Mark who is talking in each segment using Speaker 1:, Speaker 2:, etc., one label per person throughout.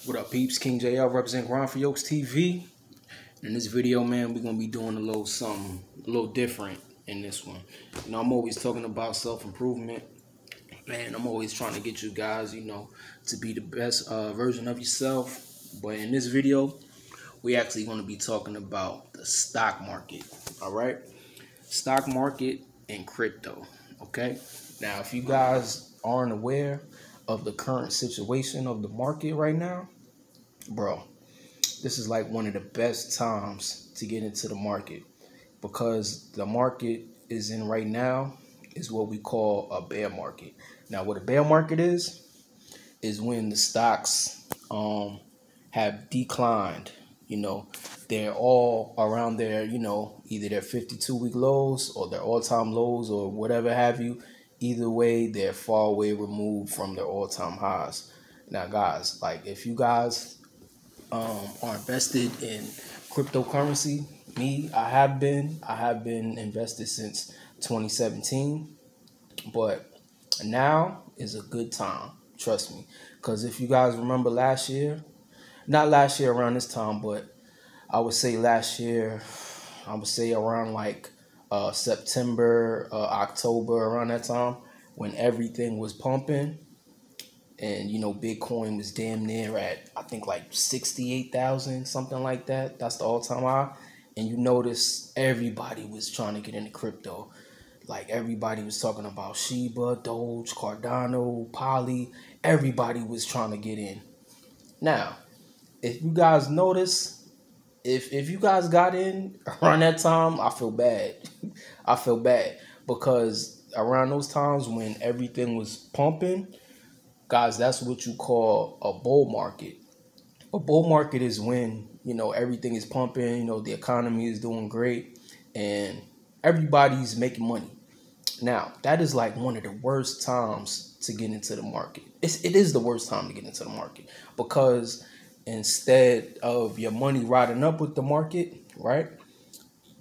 Speaker 1: What up, peeps? King JL representing Grind for Yokes TV. In this video, man, we're gonna be doing a little something a little different in this one. I'm always talking about self-improvement. Man, I'm always trying to get you guys, to be the best version of yourself. But in this video, we actually gonna be talking about the stock market. All right, stock market and crypto. Okay. Now, if you guys aren't aware of the current situation of the market right now, bro, this is like one of the best times to get into the market because the market is in right now is what we call a bear market. Now, what a bear market is when the stocks have declined. They're all around their, either their 52-week lows or their all-time lows or whatever have you. Either way, they're far away removed from their all-time highs. Now, guys, like if you guys are invested in cryptocurrency, I have been invested since 2017, but now is a good time, trust me, because if you guys remember last year, not last year around this time, but I would say last year, I would say around like September, October, around that time when everything was pumping. And Bitcoin was damn near at, I think, like 68,000, something like that. That's the all-time high. And you notice everybody was trying to get into crypto. Like everybody was talking about Shiba, Doge, Cardano, Poly. Everybody was trying to get in. Now, if you guys notice, if you guys got in around that time, I feel bad. I feel bad because around those times when everything was pumping, guys, that's what you call a bull market. A bull market is when, everything is pumping, the economy is doing great and everybody's making money. Now, that is like one of the worst times to get into the market. It is the worst time to get into the market because instead of your money riding up with the market, right,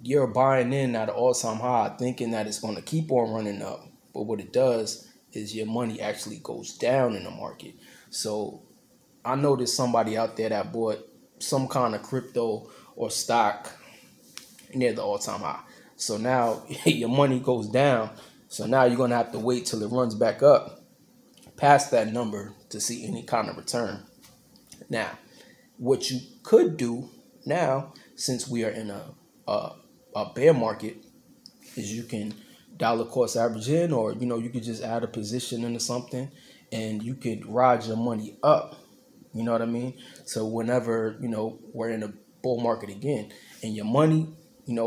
Speaker 1: you're buying in at an all-time high thinking that it's going to keep on running up. But what it does is your money actually goes down in the market. So I know there's somebody out there that bought some kind of crypto or stock near the all-time high. So now your money goes down. So now you're going to have to wait till it runs back up past that number to see any kind of return. Now, what you could do now, since we are in a bear market, is you can dollar cost average in, or you could just add a position into something and you could ride your money up. You know what I mean? So whenever we're in a bull market again and your money,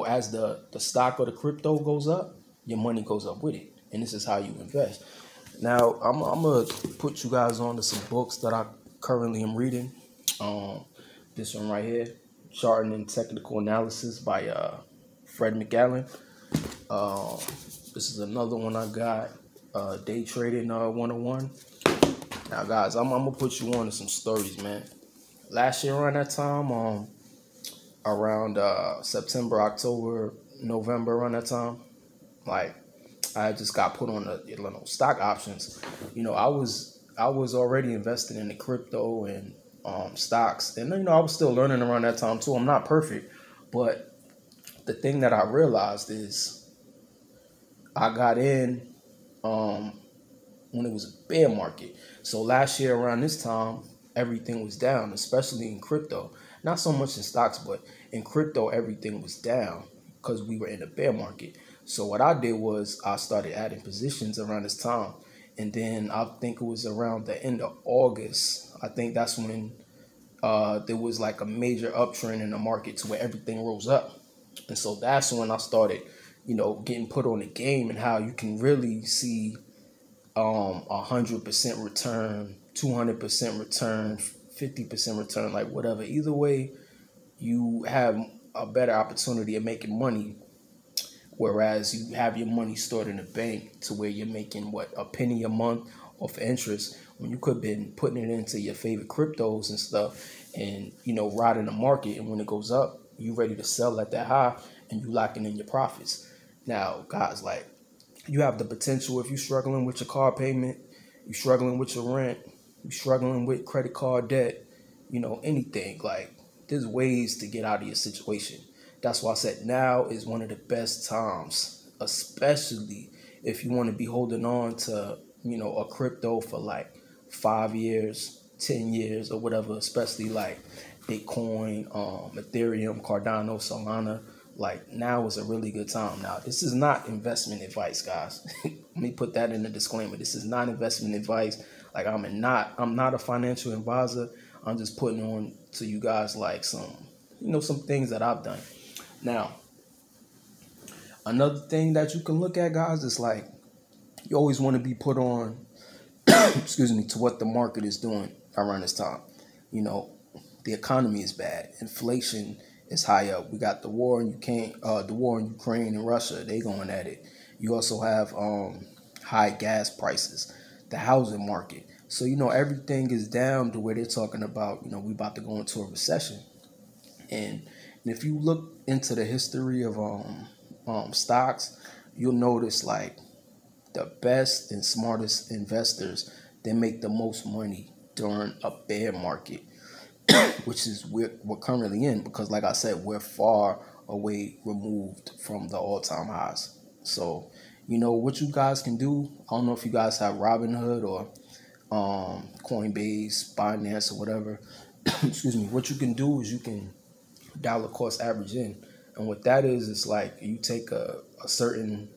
Speaker 1: as the stock or the crypto goes up, your money goes up with it. And this is how you invest. Now I'm gonna put you guys on to some books that I currently am reading. This one right here, Charting and Technical Analysis by Fred McAllen. This is another one I got, Day Trading 101. Now, guys, I'm gonna put you on to some stories, man. Last year around that time, around September, October, November, around that time, like I just got put on the stock options. I was already invested in the crypto and stocks, and I was still learning around that time too. I'm not perfect, but the thing that I realized is I got in when it was a bear market. So last year around this time, everything was down, especially in crypto. Not so much in stocks, but in crypto, everything was down because we were in a bear market. So what I did was I started adding positions around this time. And then I think it was around the end of August. I think that's when there was like a major uptrend in the market to where everything rose up. And so that's when I started, getting put on the game and how you can really see 100% return, 200% return, 50% return, like whatever. Either way, you have a better opportunity of making money, whereas you have your money stored in the bank to where you're making a penny a month off interest when you could have been putting it into your favorite cryptos and stuff and riding the market, and when it goes up you ready to sell at that high and you locking in your profits. Now, guys, like, you have the potential, if you're struggling with your car payment, you're struggling with your rent, you're struggling with credit card debt, anything. Like, there's ways to get out of your situation. That's why I said now is one of the best times, especially if you want to be holding on to, a crypto for like 5 years, 10 years, or whatever, especially like Bitcoin, Ethereum, Cardano, Solana. Like, now is a really good time. Now, this is not investment advice, guys. Let me put that in the disclaimer. This is not investment advice. Like, I'm not a financial advisor. I'm just putting on to you guys like some things that I've done. Now, another thing that you can look at, guys, is like you always want to be put on, excuse me, to what the market is doing around this time. The economy is bad. Inflation is high up. We got the war in Ukraine and Russia. They going at it. You also have high gas prices, the housing market. So everything is down to where they're talking about. We about to go into a recession. And if you look into the history of stocks, you'll notice like the best and smartest investors, they make the most money during a bear market, which is we're currently in, because like I said, we're far away removed from the all-time highs. So what you guys can do, I don't know if you guys have Robinhood or Coinbase, Binance, or whatever. Excuse me. What you can do is you can dollar cost average in, and what that is, it's like you take a certain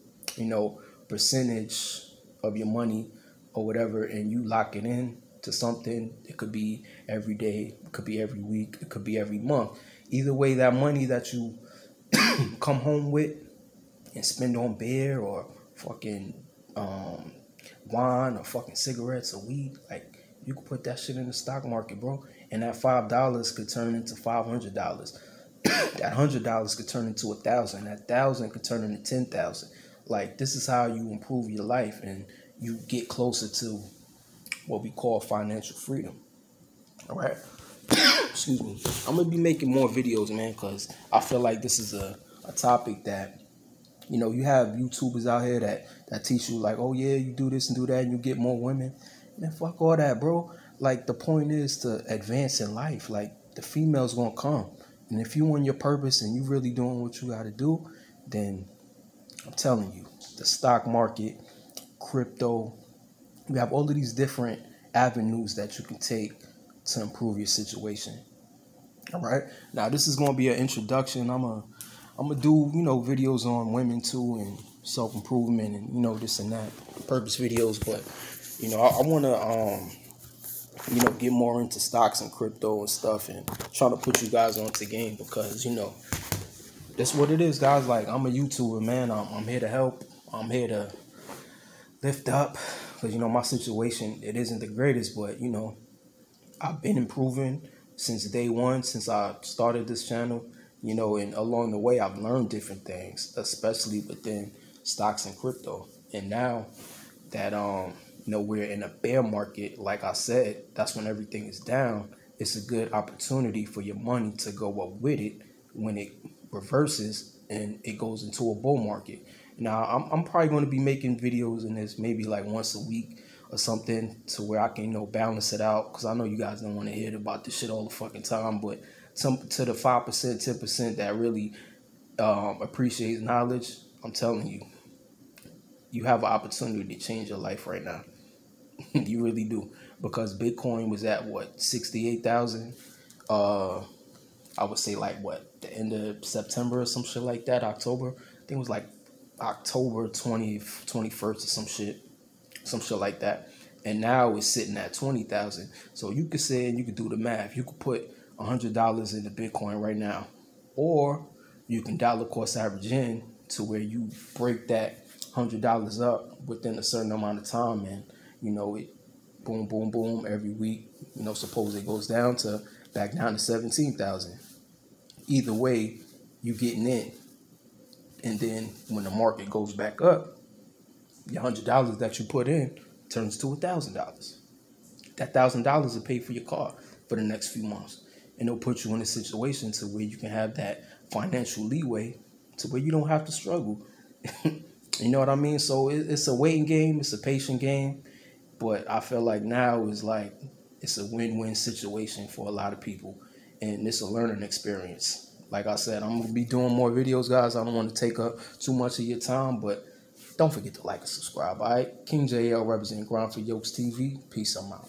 Speaker 1: percentage of your money or whatever, and you lock it in to something. It could be every day, it could be every week, it could be every month. Either way, that money that you come home with and spend on beer or fucking wine or fucking cigarettes or weed, like, you could put that shit in the stock market, bro, and that $5 could turn into $500. That $100 could turn into 1,000. That 1,000 could turn into 10,000. Like, this is how you improve your life and you get closer to what we call financial freedom. All right. Excuse me. I'm gonna be making more videos, man, because I feel like this is a topic that you have YouTubers out here that teach you like, oh yeah, you do this and do that and you get more women. Man, fuck all that, bro. Like, the point is to advance in life. Like, the female's gonna come. And if you on your purpose and you really doing what you gotta do, then I'm telling you, the stock market, crypto, you have all of these different avenues that you can take to improve your situation. All right. Now, this is gonna be an introduction. I'm gonna do videos on women too and self improvement and this and that, purpose videos. But I wanna get more into stocks and crypto and stuff, and try to put you guys onto game, because that's what it is, guys. Like, I'm a YouTuber, man. I'm here to help. I'm here to lift up, because my situation, it isn't the greatest, but I've been improving since day one, since I started this channel, and along the way I've learned different things, especially within stocks and crypto. And now that we're in a bear market, like I said, that's when everything is down. It's a good opportunity for your money to go up with it when it reverses and it goes into a bull market. Now, I'm probably going to be making videos in this maybe like once a week or something, to where I can balance it out, because I know you guys don't want to hear about this shit all the fucking time. But to the 5%, 10% that really appreciates knowledge, I'm telling you, you have an opportunity to change your life right now. You really do, because Bitcoin was at what, 68,000. I would say like what, the end of September or some shit like that, October. I think it was like October 20th, 21st or some shit like that. And now it's sitting at 20,000. So you could say, and you could do the math, you could put $100 into Bitcoin right now, or you can dollar cost average in to where you break that $100 up within a certain amount of time, and it boom, boom, boom every week. Suppose it goes back down to 17,000. Either way, you getting in. And then when the market goes back up, your $100 that you put in turns to $1,000. That $1,000 will pay for your car for the next few months, and it'll put you in a situation to where you can have that financial leeway to where you don't have to struggle. You know what I mean? So it's a waiting game, it's a patient game, but I feel like now is like it's a win-win situation for a lot of people, and it's a learning experience. Like I said, I'm gonna be doing more videos, guys. I don't want to take up too much of your time, but don't forget to like and subscribe. All right, King JL representing Grind for Yokes TV. Peace. I'm out.